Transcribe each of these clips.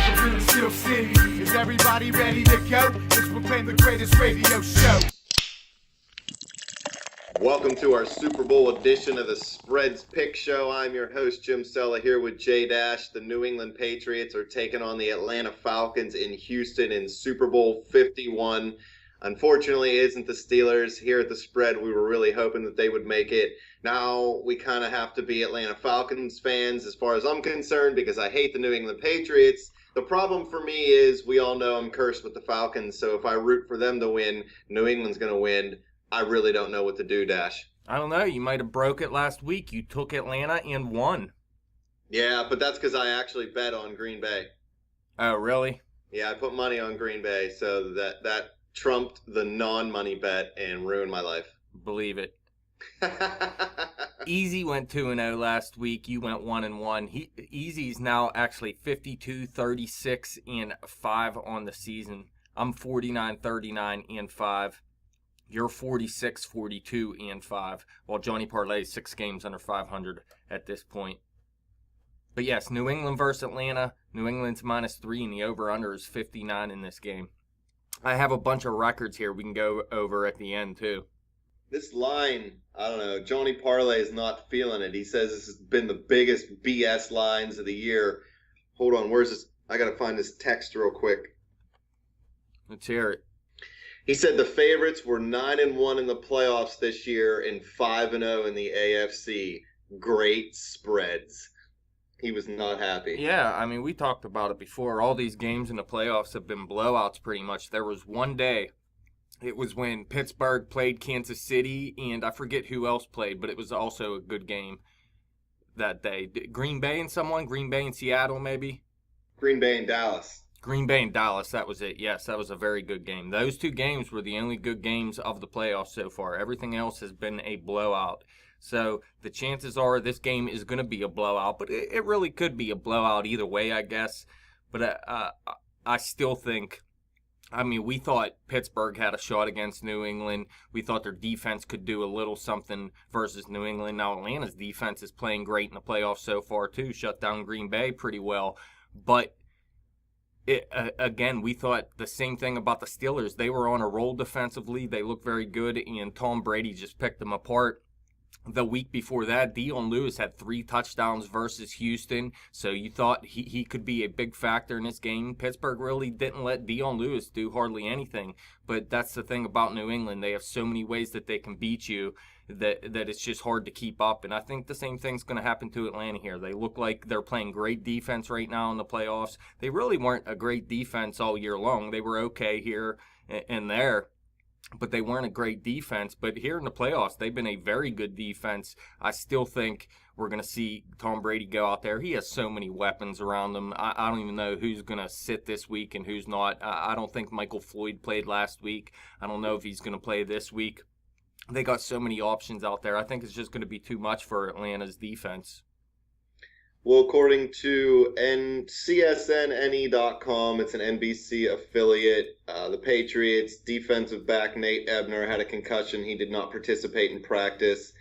Welcome to the Steel City. Is everybody ready to go? Let's proclaim the greatest radio show. Welcome to our Super Bowl edition of the Spreads Pick Show. I'm your host, Jim Sella, here with Jay Dash. The New England Patriots are taking on the Atlanta Falcons in Houston in Super Bowl 51. Unfortunately, it isn't the Steelers. Here at the Spread, we were really hoping that they would make it. Now, we kind of have to be Atlanta Falcons fans as far as I'm concerned because I hate the New England Patriots. The problem for me is we all know I'm cursed with the Falcons, so if I root for them to win, New England's going to win. I really don't know what to do, Dash. I don't know. You might have broke it last week. You took Atlanta and won. Yeah, but that's because I actually bet on Green Bay. Oh, really? Yeah, I put money on Green Bay, so that trumped the non-money bet and ruined my life. Believe it. Easy went 2-0 last week. You went 1-1. Easy's now actually 52-36-5 on the season. I'm 49-39-5. You're 46-42-5, while Johnny Parlay's 6 games under 500 at this point. But yes, New England versus Atlanta. New England's -3, and the over-under is 59 in this game. I have a bunch of records here we can go over at the end, too. This line, I don't know, Johnny Parlay is not feeling it. He says this has been the biggest BS lines of the year. Hold on, where's this? I got to find this text real quick. Let's hear it. He said the favorites were 9-1 in the playoffs this year and 5-0 in the AFC. Great spreads. He was not happy. Yeah, I mean, we talked about it before. All these games in the playoffs have been blowouts pretty much. There was one day, it was when Pittsburgh played Kansas City, and I forget who else played, but it was also a good game that day. Green Bay and Seattle maybe? Green Bay and Dallas. Green Bay and Dallas, that was it. Yes, that was a very good game. Those 2 games were the only good games of the playoffs so far. Everything else has been a blowout. So the chances are this game is going to be a blowout, but it really could be a blowout either way, I guess. But I still think, I mean, we thought Pittsburgh had a shot against New England. We thought their defense could do a little something versus New England. Now Atlanta's defense is playing great in the playoffs so far too. Shut down Green Bay pretty well. But again, we thought the same thing about the Steelers. They were on a roll defensively. They looked very good, and Tom Brady just picked them apart. The week before that, Dion Lewis had 3 touchdowns versus Houston, so you thought he could be a big factor in this game. Pittsburgh really didn't let Dion Lewis do hardly anything, but that's the thing about New England. They have so many ways that they can beat you that it's just hard to keep up, and I think the same thing's going to happen to Atlanta here. They look like they're playing great defense right now in the playoffs. They really weren't a great defense all year long. They were okay here and there, but they weren't a great defense. But here in the playoffs, they've been a very good defense. I still think we're going to see Tom Brady go out there. He has so many weapons around him. I don't even know who's going to sit this week and who's not. I don't think Michael Floyd played last week. I don't know if he's going to play this week. They got so many options out there. I think it's just going to be too much for Atlanta's defense. Well, according to CSNNE.com, it's an NBC affiliate. The Patriots defensive back Nate Ebner had a concussion. He did not participate in practice.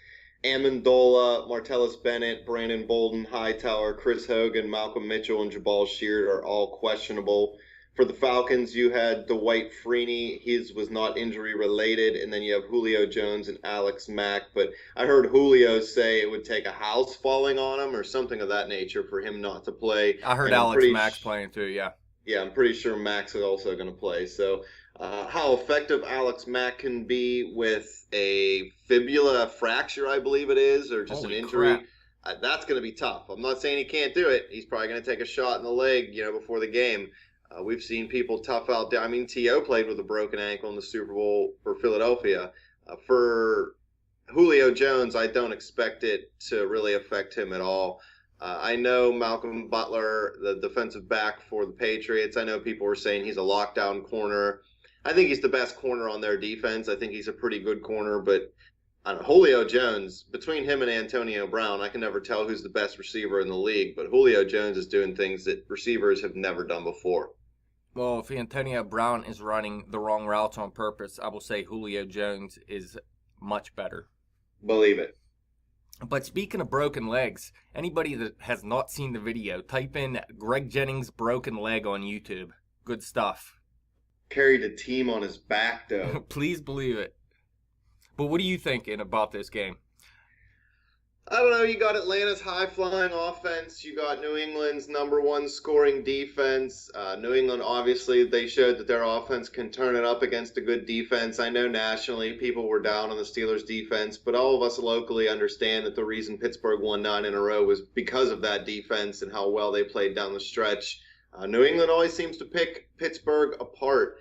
Amendola, Martellus Bennett, Brandon Bolden, Hightower, Chris Hogan, Malcolm Mitchell, and Jabal Sheard are all questionable. For the Falcons, you had Dwight Freeney. His was not injury-related. And then you have Julio Jones and Alex Mack. But I heard Julio say it would take a house falling on him or something of that nature for him not to play. I heard Alex Mack's playing too, yeah. Yeah, I'm pretty sure Mack's is also going to play. So how effective Alex Mack can be with a fibula fracture, I believe it is, or just an injury, that's going to be tough. I'm not saying he can't do it. He's probably going to take a shot in the leg, before the game. We've seen people tough out. I mean, T.O. played with a broken ankle in the Super Bowl for Philadelphia. For Julio Jones, I don't expect it to really affect him at all. I know Malcolm Butler, the defensive back for the Patriots, I know people were saying he's a lockdown corner. I think he's the best corner on their defense. I think he's a pretty good corner, but Julio Jones, between him and Antonio Brown, I can never tell who's the best receiver in the league, but Julio Jones is doing things that receivers have never done before. Well, if Antonio Brown is running the wrong routes on purpose, I will say Julio Jones is much better. Believe it. But speaking of broken legs, anybody that has not seen the video, type in Greg Jennings broken leg on YouTube. Good stuff. Carried a team on his back, though. Please believe it. But what are you thinking about this game? I don't know. You got Atlanta's high-flying offense. You got New England's number one scoring defense. New England, obviously, they showed that their offense can turn it up against a good defense. I know nationally people were down on the Steelers' defense, but all of us locally understand that the reason Pittsburgh won 9 in a row was because of that defense and how well they played down the stretch. New England always seems to pick Pittsburgh apart.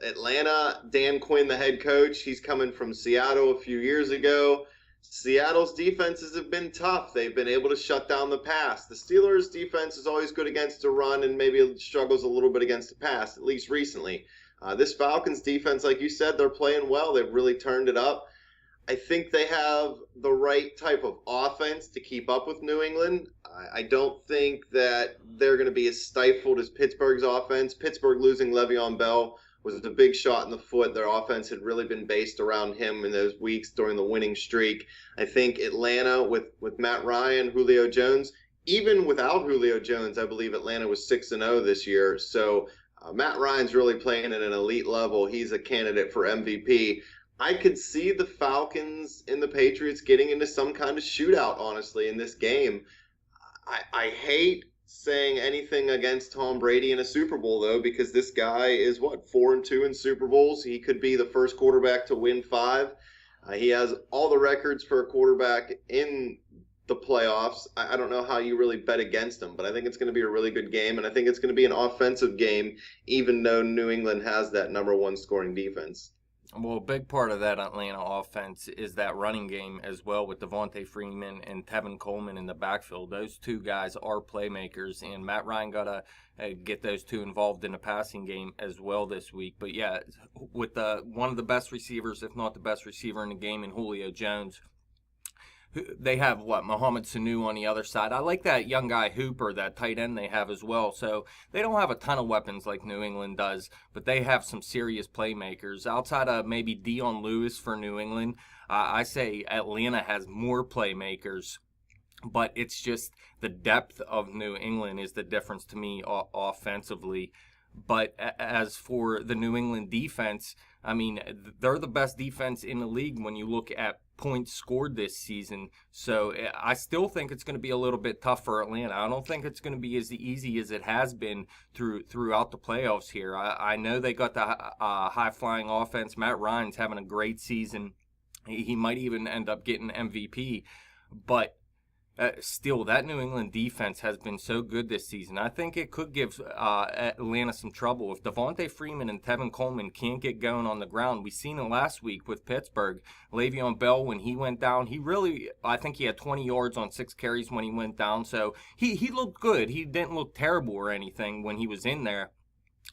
Atlanta, Dan Quinn, the head coach, he's coming from Seattle a few years ago. Seattle's defenses have been tough. They've been able to shut down the pass. The Steelers' defense is always good against a run and maybe struggles a little bit against the pass, at least recently. This Falcons defense, like you said, they're playing well. They've really turned it up. I think they have the right type of offense to keep up with New England. I don't think that they're going to be as stifled as Pittsburgh's offense. Pittsburgh losing Le'Veon Bell was a big shot in the foot. Their offense had really been based around him in those weeks during the winning streak. I think Atlanta with Matt Ryan, Julio Jones, even without Julio Jones, I believe Atlanta was 6-0 this year. So Matt Ryan's really playing at an elite level. He's a candidate for MVP. I could see the Falcons and the Patriots getting into some kind of shootout, honestly, in this game. I hate saying anything against Tom Brady in a Super Bowl, though, because this guy is, 4-2 in Super Bowls? He could be the first quarterback to win 5. He has all the records for a quarterback in the playoffs. I don't know how you really bet against him, but I think it's going to be a really good game, and I think it's going to be an offensive game, even though New England has that number one scoring defense. Well, a big part of that Atlanta offense is that running game as well, with Devontae Freeman and Tevin Coleman in the backfield. Those two guys are playmakers, and Matt Ryan got to get those two involved in the passing game as well this week. But yeah, with one of the best receivers, if not the best receiver in the game, in Julio Jones, they have Mohamed Sanu on the other side. I like that young guy Hooper, that tight end they have as well. So they don't have a ton of weapons like New England does, but they have some serious playmakers. Outside of maybe Dion Lewis for New England, I say Atlanta has more playmakers, but it's just the depth of New England is the difference to me offensively. But as for the New England defense, I mean, they're the best defense in the league when you look at points scored this season. So I still think it's going to be a little bit tough for Atlanta. I don't think it's going to be as easy as it has been throughout the playoffs here. I know they got the high-flying offense. Matt Ryan's having a great season. He might even end up getting MVP. But still, that New England defense has been so good this season. I think it could give Atlanta some trouble. If Devontae Freeman and Tevin Coleman can't get going on the ground, we seen it last week with Pittsburgh. Le'Veon Bell, when he went down, I think he had 20 yards on 6 carries when he went down. So he looked good. He didn't look terrible or anything when he was in there,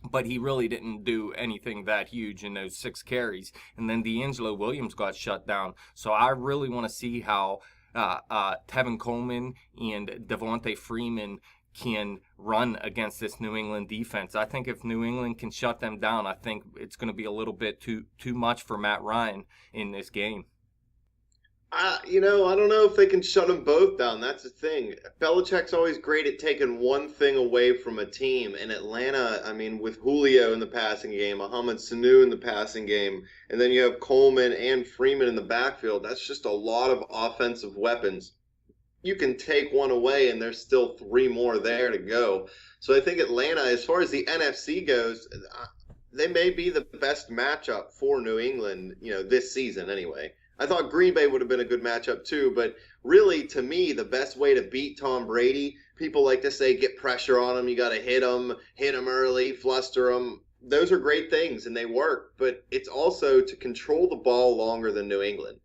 but he really didn't do anything that huge in those 6 carries. And then D'Angelo Williams got shut down. So I really want to see how Tevin Coleman and Devontae Freeman can run against this New England defense. I think if New England can shut them down, I think it's going to be a little bit too much for Matt Ryan in this game. I don't know if they can shut them both down. That's the thing. Belichick's always great at taking one thing away from a team. In Atlanta, I mean, with Julio in the passing game, Mohamed Sanu in the passing game, and then you have Coleman and Freeman in the backfield, that's just a lot of offensive weapons. You can take one away, and there's still 3 more there to go. So I think Atlanta, as far as the NFC goes, they may be the best matchup for New England, this season anyway. I thought Green Bay would have been a good matchup too, but really, to me, the best way to beat Tom Brady, people like to say get pressure on him, you got to hit him early, fluster him. Those are great things, and they work, but it's also to control the ball longer than New England.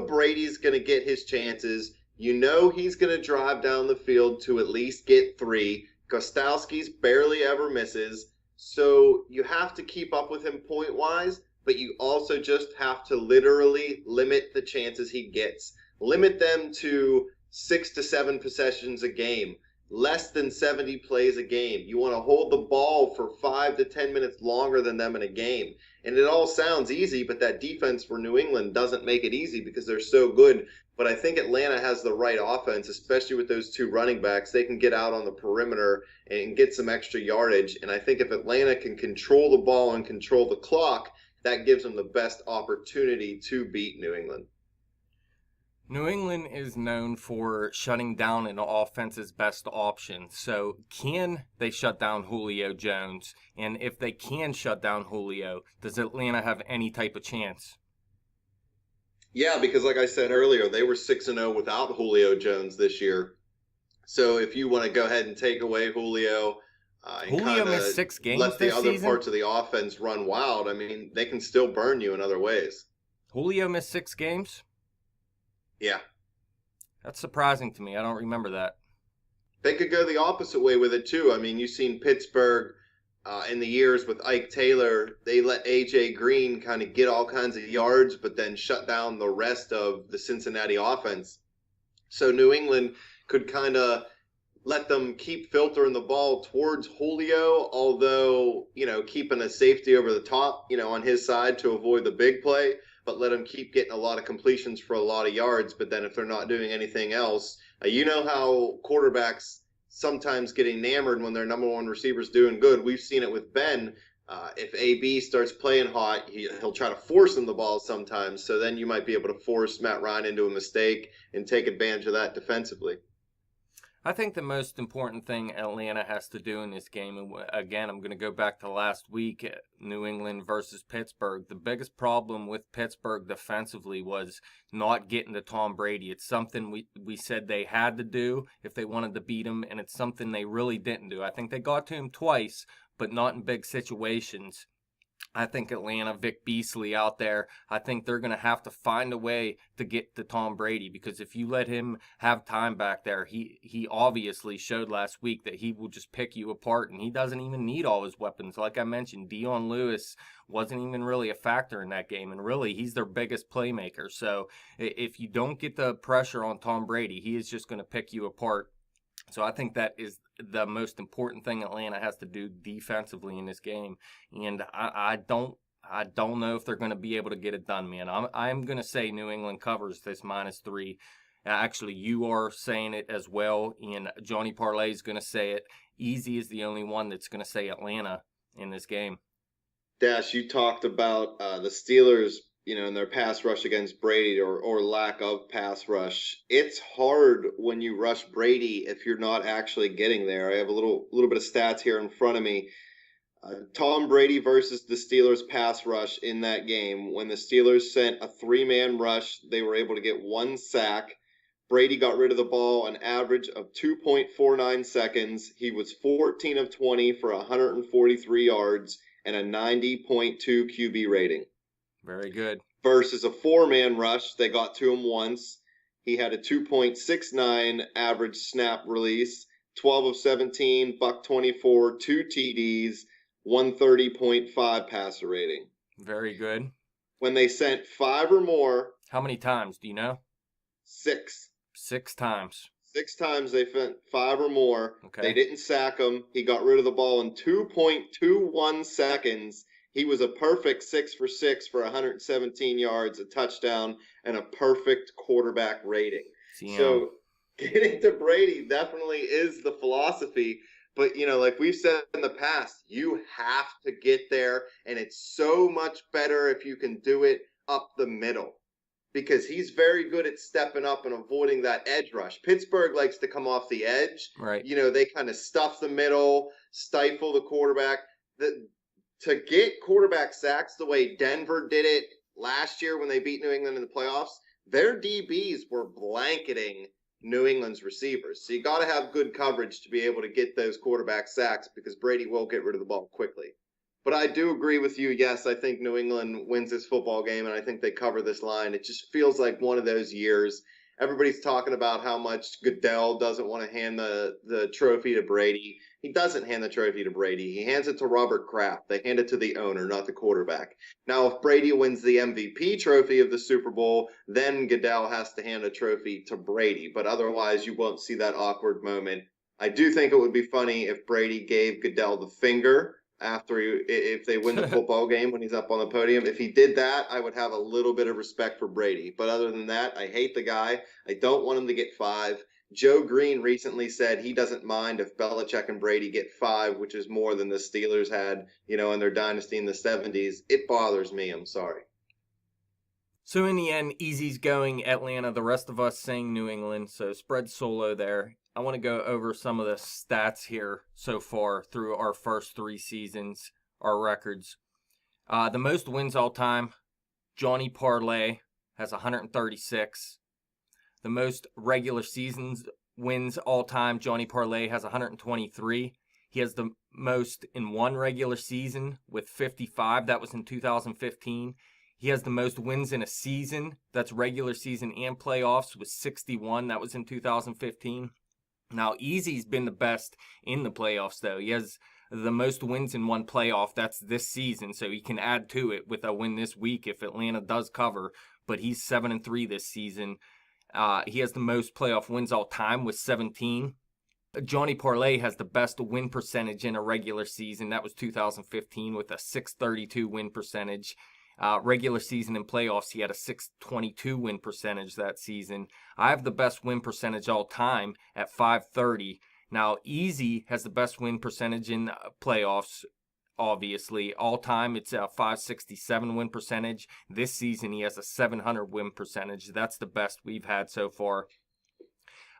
Brady's going to get his chances. He's going to drive down the field to at least get 3. Gostowski's barely ever misses, so you have to keep up with him point-wise, but you also just have to literally limit the chances he gets. Limit them to 6 to 7 possessions a game, less than 70 plays a game. You want to hold the ball for 5 to 10 minutes longer than them in a game. And it all sounds easy, but that defense for New England doesn't make it easy because they're so good But I think Atlanta has the right offense, especially with those two running backs. They can get out on the perimeter and get some extra yardage. And I think if Atlanta can control the ball and control the clock, that gives them the best opportunity to beat New England. New England is known for shutting down an offense's best option. So can they shut down Julio Jones? And if they can shut down Julio, does Atlanta have any type of chance? Yeah, because like I said earlier, they were 6-0 without Julio Jones this year. So if you want to go ahead and take away Julio and Julio kind missed of 6 games let the this other season? parts of the offense run wild, I mean, they can still burn you in other ways. Julio missed 6 games? Yeah. That's surprising to me. I don't remember that. They could go the opposite way with it, too. I mean, you've seen Pittsburgh in the years with Ike Taylor. They let A.J. Green kind of get all kinds of yards, but then shut down the rest of the Cincinnati offense. So New England could kind of let them keep filtering the ball towards Julio, although, keeping a safety over the top, on his side to avoid the big play, but let him keep getting a lot of completions for a lot of yards. But then if they're not doing anything else, you know how quarterbacks sometimes get enamored when their number one receiver's doing good. We've seen it with Ben. If AB starts playing hot, he'll try to force him the ball sometimes. So then you might be able to force Matt Ryan into a mistake and take advantage of that defensively. I think the most important thing Atlanta has to do in this game, and again, I'm going to go back to last week, New England versus Pittsburgh. The biggest problem with Pittsburgh defensively was not getting to Tom Brady. It's something we said they had to do if they wanted to beat him, and it's something they really didn't do. I think they got to him twice, but not in big situations. I think Atlanta, Vic Beasley out there, I think they're going to have to find a way to get to Tom Brady, because if you let him have time back there, he obviously showed last week that he will just pick you apart, and he doesn't even need all his weapons. Like I mentioned, Dion Lewis wasn't even really a factor in that game, and really he's their biggest playmaker. So if you don't get the pressure on Tom Brady, he is just going to pick you apart. So I think that is the most important thing Atlanta has to do defensively in this game, and I don't know if they're going to be able to get it done, man. I'm going to say New England covers this -3. Actually, you are saying it as well, and Johnny Parlay is going to say it. Easy is the only one that's going to say Atlanta in this game. Dash, you talked about the Steelers, in their pass rush against Brady or lack of pass rush. It's hard when you rush Brady if you're not actually getting there. I have a little bit of stats here in front of me. Tom Brady versus the Steelers pass rush in that game. When the Steelers sent a 3-man rush, they were able to get 1 sack. Brady got rid of the ball an average of 2.49 seconds. He was 14 of 20 for 143 yards and a 90.2 QB rating. Very good. Versus a 4-man rush, they got to him once. He had a 2.69 average snap release, 12 of 17, buck 24, 2 TDs, 130.5 passer rating. Very good. When they sent 5 or more. How many times, do you know? 6. 6 times. 6 times they sent 5 or more. Okay. They didn't sack him. He got rid of the ball in 2.21 seconds. He was a perfect 6 for 6 for 117 yards, a touchdown, and a perfect quarterback rating. So getting to Brady definitely is the philosophy. But, like we've said in the past, you have to get there, and it's so much better if you can do it up the middle, because he's very good at stepping up and avoiding that edge rush. Pittsburgh likes to come off the edge. Right. They kind of stuff the middle, stifle the quarterback. To get quarterback sacks the way Denver did it last year when they beat New England in the playoffs, their DBs were blanketing New England's receivers. So you got to have good coverage to be able to get those quarterback sacks, because Brady will get rid of the ball quickly. But I do agree with you. Yes, I think New England wins this football game, and I think they cover this line. It just feels like one of those years. Everybody's talking about how much Goodell doesn't want to hand the trophy to Brady. He doesn't hand the trophy to Brady. He hands it to Robert Kraft. They hand it to the owner, not the quarterback. Now, if Brady wins the MVP trophy of the Super Bowl, then Goodell has to hand a trophy to Brady. But otherwise, you won't see that awkward moment. I do think it would be funny if Brady gave Goodell the finger after if they win the football game when he's up on the podium. If he did that, I would have a little bit of respect for Brady. But other than that, I hate the guy. I don't want him to get 5. Joe Green recently said he doesn't mind if Belichick and Brady get 5, which is more than the Steelers had, in their dynasty in the 70s. It bothers me. I'm sorry. So in the end, Easy's going Atlanta. The rest of us saying New England. So spread solo there. I want to go over some of the stats here so far through our first 3 seasons, our records. The most wins all time, Johnny Parlay has 136. The most regular seasons wins all time, Johnny Parlay has 123. He has the most in one regular season with 55. That was in 2015. He has the most wins in a season. That's regular season and playoffs with 61. That was in 2015. Now, Easy's been the best in the playoffs, though. He has the most wins in one playoff. That's this season, so he can add to it with a win this week if Atlanta does cover. But he's 7-3 this season. He has the most playoff wins all time with 17. Johnny Parlay has the best win percentage in a regular season. That was 2015 with a .632 win percentage. Regular season and playoffs, he had a .622 win percentage that season. I have the best win percentage all time at .530. Now, Easy has the best win percentage in playoffs, obviously. All time, it's a .567 win percentage. This season, he has a .700 win percentage. That's the best we've had so far.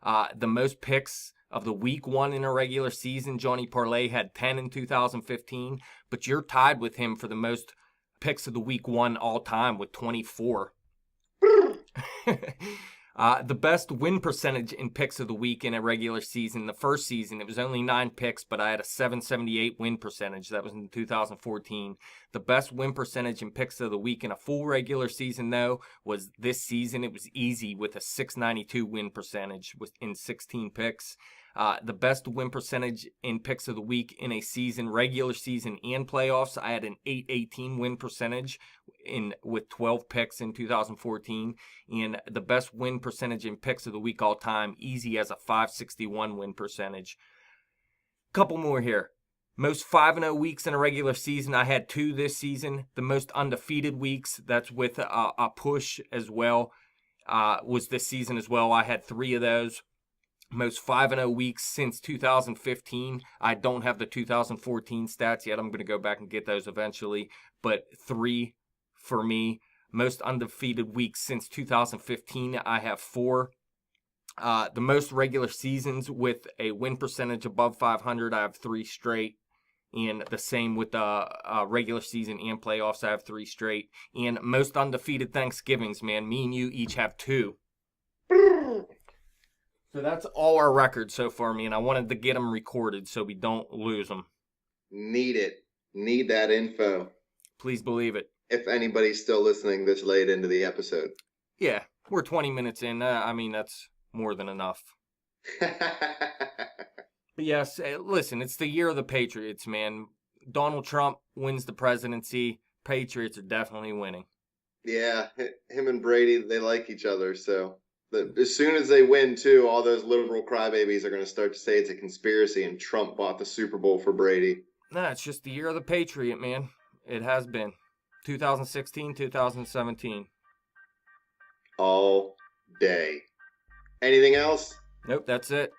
The most picks of the week 1 in a regular season, Johnny Parlay had 10 in 2015, but you're tied with him for the most picks of the week 1 all time with 24. The best win percentage in picks of the week in a regular season. The first season, it was only 9 picks, but I had a .778 win percentage. That was in 2014. The best win percentage in picks of the week in a full regular season, though, was this season. It was Easy with a .692 win percentage in 16 picks. The best win percentage in picks of the week in a season, regular season and playoffs, I had an .818 win percentage with 12 picks in 2014. And the best win percentage in picks of the week all time, Easy has a .561 win percentage. Couple more here. Most 5-0 weeks in a regular season, I had 2 this season. The most undefeated weeks, that's with a push as well, was this season as well. I had 3 of those. Most 5-0 weeks since 2015. I don't have the 2014 stats yet. I'm going to go back and get those eventually. But 3 for me. Most undefeated weeks since 2015. I have 4. The most regular seasons with a win percentage above 500. I have 3 straight. And the same with the regular season and playoffs. I have 3 straight. And most undefeated Thanksgivings, man. Me and you each have 2. So that's all our records so far, man. I wanted to get them recorded so we don't lose them. Need it. Need that info. Please believe it. If anybody's still listening this late into the episode. Yeah, we're 20 minutes in. I mean, that's more than enough. But yes, listen, it's the year of the Patriots, man. Donald Trump wins the presidency. Patriots are definitely winning. Yeah, him and Brady, they like each other, so... As soon as they win, too, all those liberal crybabies are going to start to say it's a conspiracy and Trump bought the Super Bowl for Brady. Nah, it's just the year of the Patriot, man. It has been. 2016, 2017. All day. Anything else? Nope, that's it.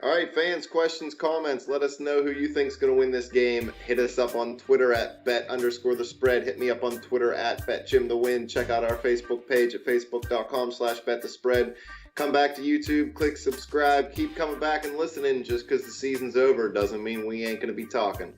All right, fans, questions, comments. Let us know who you think's going to win this game. Hit us up on Twitter at bet_the_spread. Hit me up on Twitter at betjimthewin. Check out our Facebook page at facebook.com/betthespread. Come back to YouTube, click subscribe. Keep coming back and listening. Just because the season's over doesn't mean we ain't going to be talking.